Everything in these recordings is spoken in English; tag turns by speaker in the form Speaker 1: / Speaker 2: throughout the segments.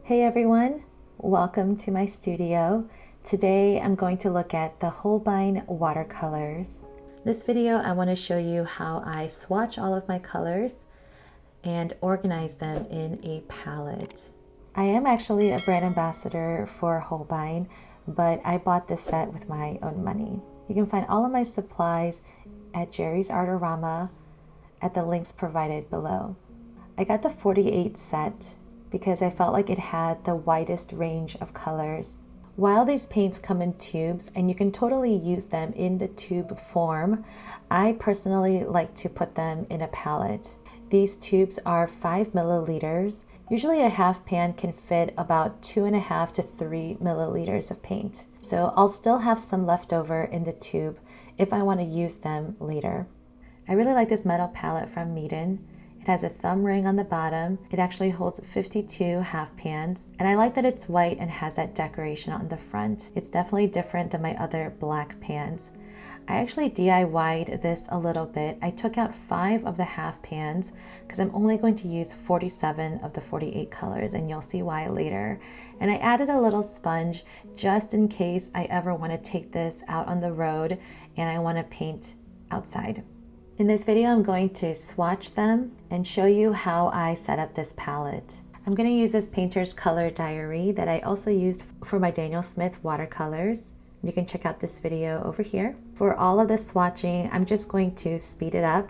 Speaker 1: Hey everyone, welcome to my studio. Today I'm going to look at the Holbein watercolors. This video I want to show you how I swatch all of my colors and organize them in a palette. I am actually a brand ambassador for Holbein, but I bought this set with my own money. You can find all of my supplies at Jerry's Artorama at the links provided below. I got the 48 set because I felt like it had the widest range of colors. While these paints come in tubes and you can totally use them in the tube form, I personally like to put them in a palette. These tubes are 5 milliliters. Usually a half pan can fit about 2.5 to 3 milliliters of paint. So I'll still have some left over in the tube if I want to use them later. I really like this metal palette from Meeden. It has a thumb ring on the bottom. It actually holds 52 half pans, and I like that it's white and has that decoration on the front. It's definitely different than my other black pans. I actually DIY'd this a little bit. I took out 5 of the half pans because I'm only going to use 47 of the 48 colors, and you'll see why later. And I added a little sponge just in case I ever want to take this out on the road and I want to paint outside. In this video, I'm going to swatch them and show you how I set up this palette. I'm going to use this painter's color diary that I also used for my Daniel Smith watercolors. You can check out this video over here. For all of the swatching, I'm just going to speed it up.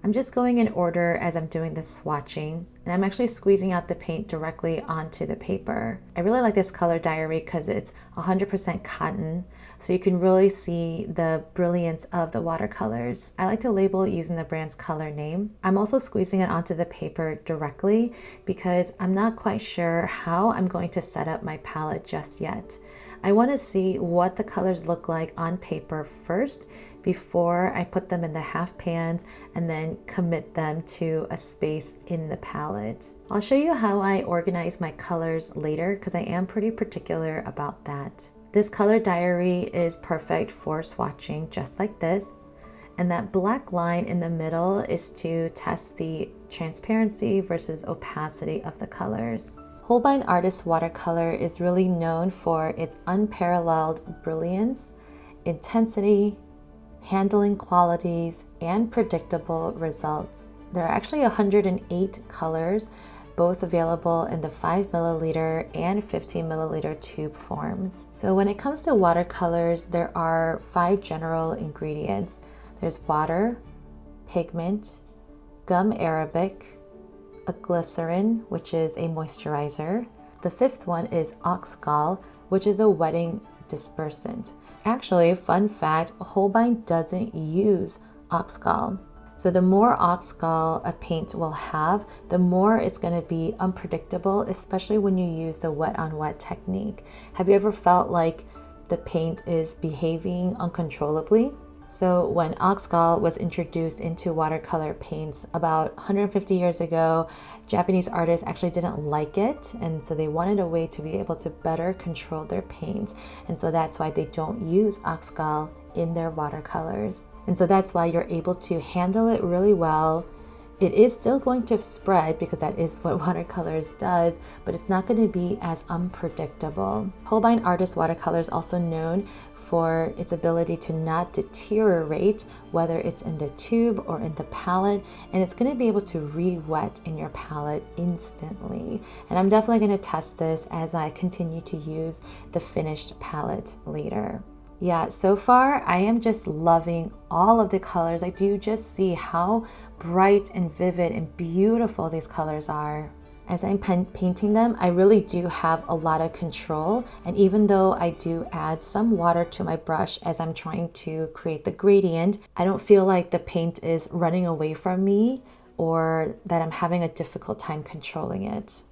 Speaker 1: I'm just going in order as I'm doing the swatching, and I'm actually squeezing out the paint directly onto the paper. I really like this color diary because it's 100% cotton, so you can really see the brilliance of the watercolors. I like to label using the brand's color name. I'm also squeezing it onto the paper directly because I'm not quite sure how I'm going to set up my palette just yet. I want to see what the colors look like on paper first before I put them in the half pans and then commit them to a space in the palette. I'll show you how I organize my colors later because I am pretty particular about that. This color diary is perfect for swatching just like this. And that black line in the middle is to test the transparency versus opacity of the colors. Holbein Artist Watercolor is really known for its unparalleled brilliance, intensity, handling qualities, and predictable results. There are actually 108 colors, both available in the 5 milliliter and 15 milliliter tube forms. So when it comes to watercolors, there are 5 general ingredients. There's water, pigment, gum arabic, a glycerin, which is a moisturizer. The 5th one is oxgall, which is a wetting dispersant. Actually, fun fact, Holbein doesn't use oxgall. So the more oxgall a paint will have, the more it's going to be unpredictable, especially when you use the wet on wet technique. Have you ever felt like the paint is behaving uncontrollably? So when oxgall was introduced into watercolor paints about 150 years ago, Japanese artists actually didn't like it, and so they wanted a way to be able to better control their paints, and so that's why they don't use oxgall in their watercolors. And so that's why you're able to handle it really well. It is still going to spread because that is what watercolors does, but it's not going to be as unpredictable. Holbein Artist Watercolor is also known for its ability to not deteriorate, whether it's in the tube or in the palette, and it's going to be able to re-wet in your palette instantly. And I'm definitely going to test this as I continue to use the finished palette later. Yeah, so far I am just loving all of the colors. I do just see how bright and vivid and beautiful these colors are. As I'm painting them, I really do have a lot of control, and even though I do add some water to my brush as I'm trying to create the gradient, I don't feel like the paint is running away from me or that I'm having a difficult time controlling it.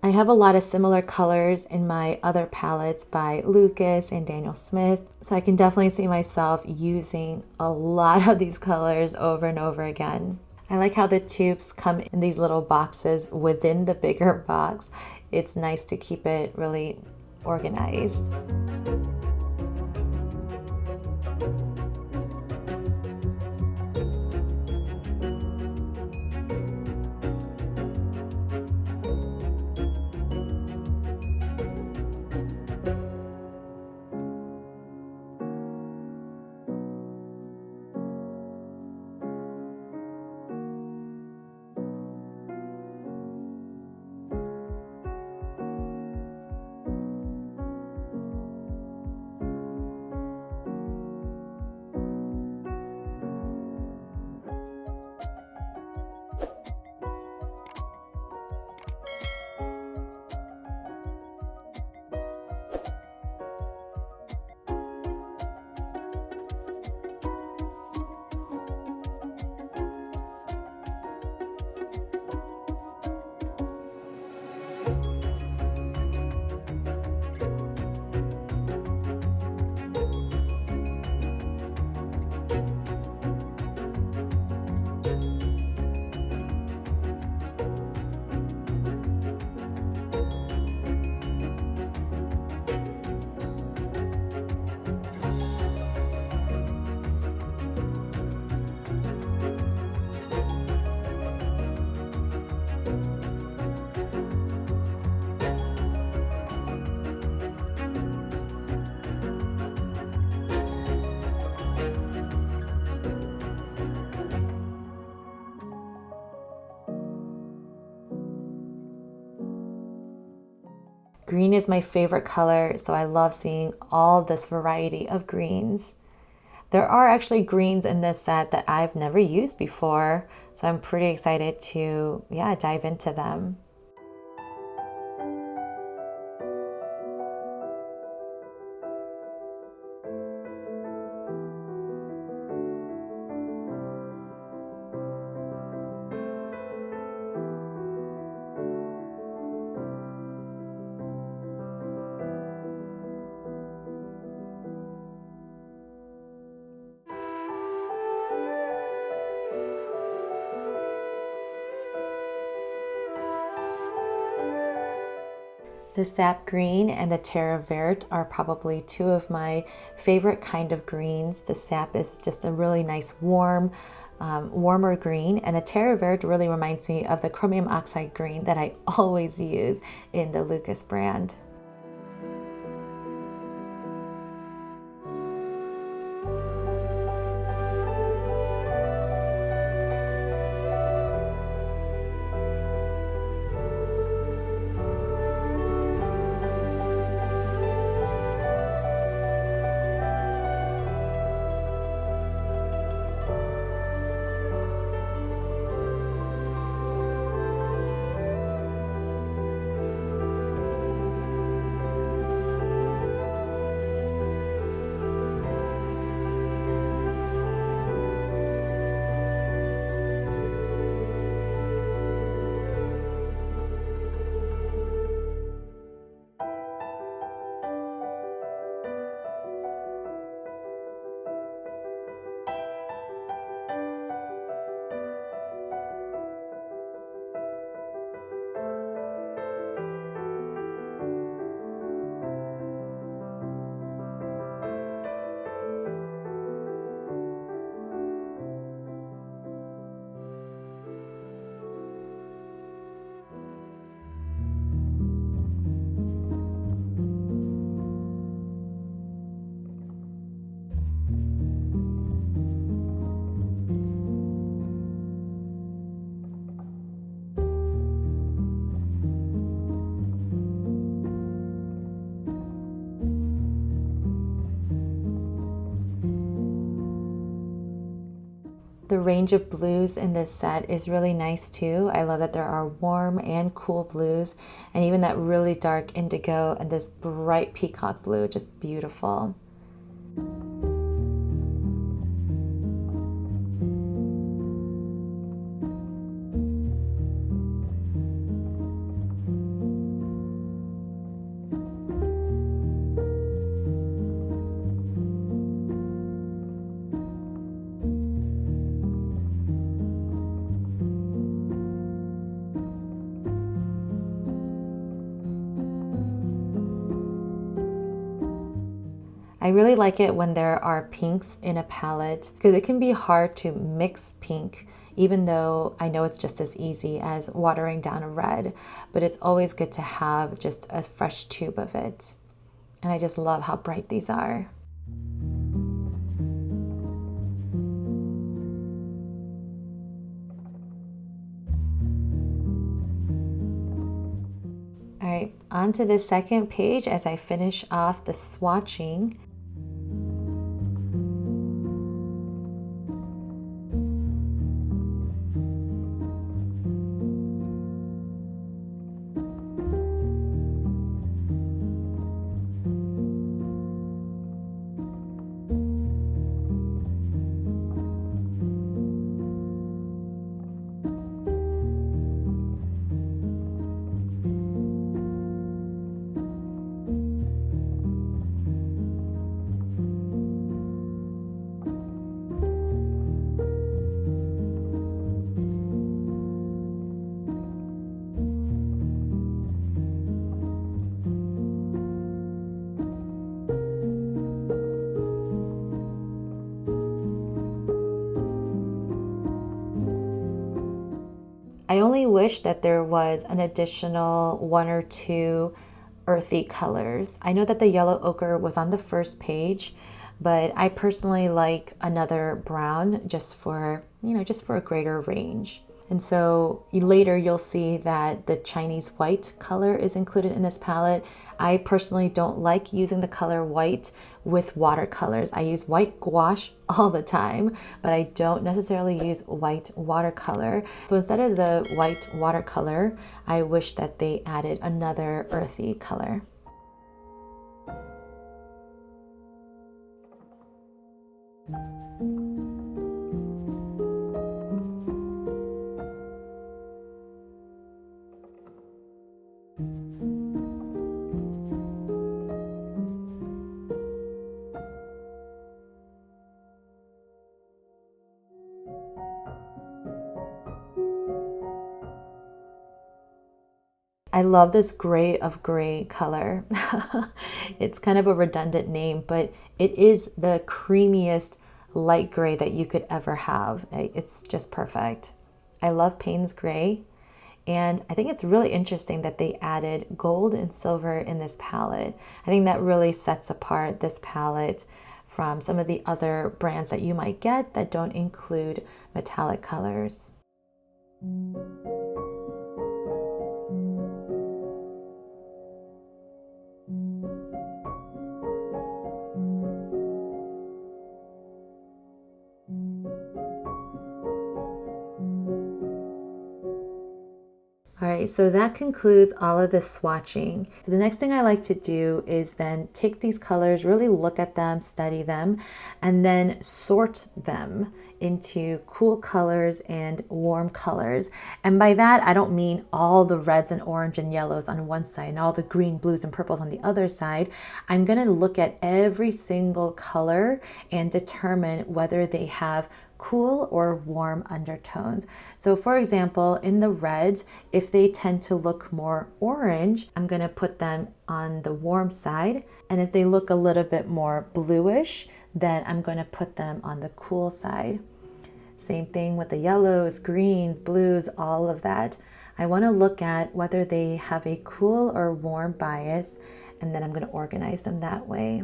Speaker 1: I have a lot of similar colors in my other palettes by Lucas and Daniel Smith, so I can definitely see myself using a lot of these colors over and over again. I like how the tubes come in these little boxes within the bigger box. It's nice to keep it really organized. Green is my favorite color, so I love seeing all this variety of greens. There are actually greens in this set that I've never used before, so I'm pretty excited to, dive into them. The sap green and the terre verte are probably two of my favorite kind of greens. The sap is just a really nice warmer green, and the terre verte really reminds me of the chromium oxide green that I always use in the Lucas brand. The range of blues in this set is really nice too. I love that there are warm and cool blues, and even that really dark indigo and this bright peacock blue, just beautiful. I really like it when there are pinks in a palette because it can be hard to mix pink, even though I know it's just as easy as watering down a red, but it's always good to have just a fresh tube of it. And I just love how bright these are. All right, on to the second page as I finish off the swatching. I only wish that there was an additional one or two earthy colors. I know that the yellow ochre was on the first page, but I personally like another brown just for, just for a greater range. And so later you'll see that the Chinese white color is included in this palette. I personally don't like using the color white with watercolors. I use white gouache all the time, but I don't necessarily use white watercolor. So instead of the white watercolor, I wish that they added another earthy color. I love this gray of gray color. It's kind of a redundant name, but it is the creamiest light gray that you could ever have. It's just perfect. I love Payne's gray, and I think it's really interesting that they added gold and silver in this palette. I think that really sets apart this palette from some of the other brands that you might get that don't include metallic colors. All right, so that concludes all of the swatching. So the next thing I like to do is then take these colors, really look at them, study them, and then sort them into cool colors and warm colors. And by that, I don't mean all the reds and orange and yellows on one side and all the green, blues, and purples on the other side. I'm gonna look at every single color and determine whether they have cool or warm undertones. So for example, in the reds, if they tend to look more orange, I'm going to put them on the warm side. And if they look a little bit more bluish, then I'm going to put them on the cool side. Same thing with the yellows, greens, blues, all of that. I want to look at whether they have a cool or warm bias, and then I'm going to organize them that way.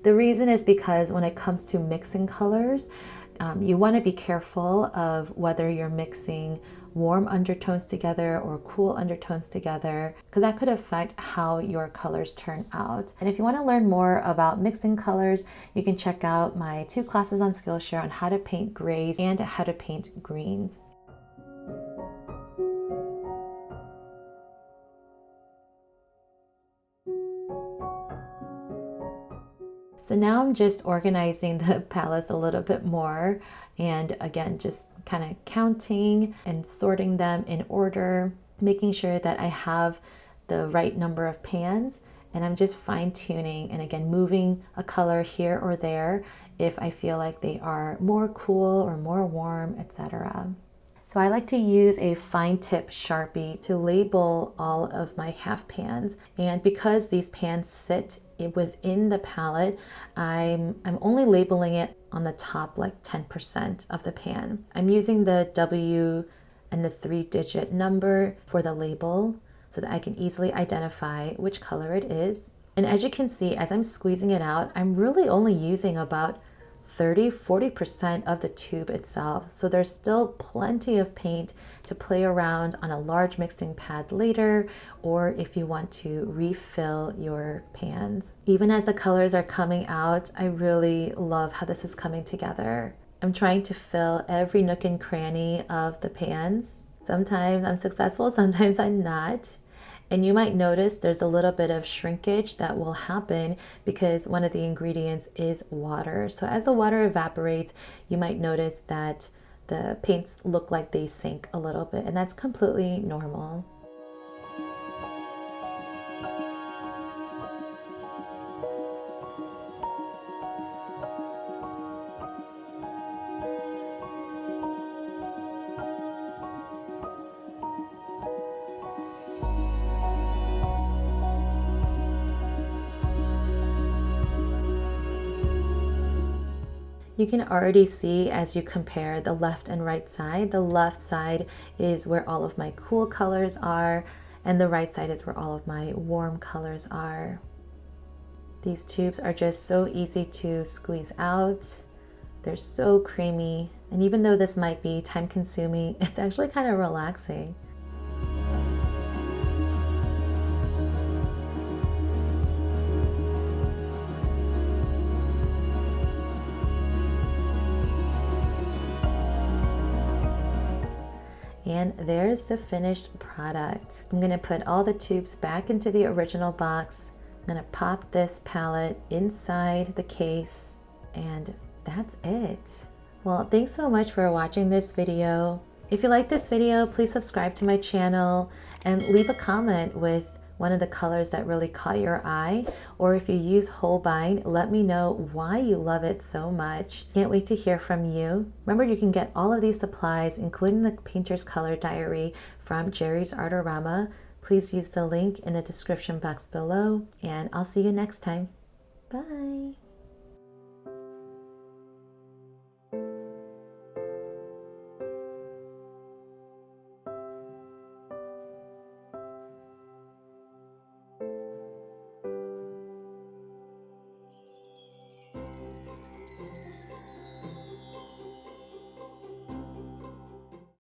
Speaker 1: The reason is because when it comes to mixing colors, you want to be careful of whether you're mixing warm undertones together or cool undertones together, because that could affect how your colors turn out. And if you want to learn more about mixing colors, you can check out my 2 classes on Skillshare on how to paint grays and how to paint greens. So now I'm just organizing the palettes a little bit more, and again, just kind of counting and sorting them in order, making sure that I have the right number of pans, and I'm just fine tuning and again moving a color here or there if I feel like they are more cool or more warm, etc. So I like to use a fine tip Sharpie to label all of my half pans, and because these pans sit within the palette, I'm only labeling it on the top like 10% of the pan. I'm using the W and the 3-digit number for the label so that I can easily identify which color it is. And as you can see, as I'm squeezing it out, I'm really only using about 30–40% of the tube itself. So there's still plenty of paint to play around on a large mixing pad later, or if you want to refill your pans. Even as the colors are coming out, I really love how this is coming together. I'm trying to fill every nook and cranny of the pans. Sometimes I'm successful, sometimes I'm not. And you might notice there's a little bit of shrinkage that will happen because one of the ingredients is water. So as the water evaporates, you might notice that the paints look like they sink a little bit, and that's completely normal. You can already see as you compare the left and right side. The left side is where all of my cool colors are, and the right side is where all of my warm colors are. These tubes are just so easy to squeeze out. They're so creamy. And even though this might be time consuming, it's actually kind of relaxing. And there's the finished product. I'm gonna put all the tubes back into the original box. I'm gonna pop this palette inside the case, and that's it. Well, thanks so much for watching this video. If you like this video, please subscribe to my channel and leave a comment with one of the colors that really caught your eye, or if you use Holbein, let me know why you love it so much. Can't wait to hear from you. Remember, you can get all of these supplies, including the Painter's Color Diary from Jerry's Artorama. Please use the link in the description box below, and I'll see you next time. Bye.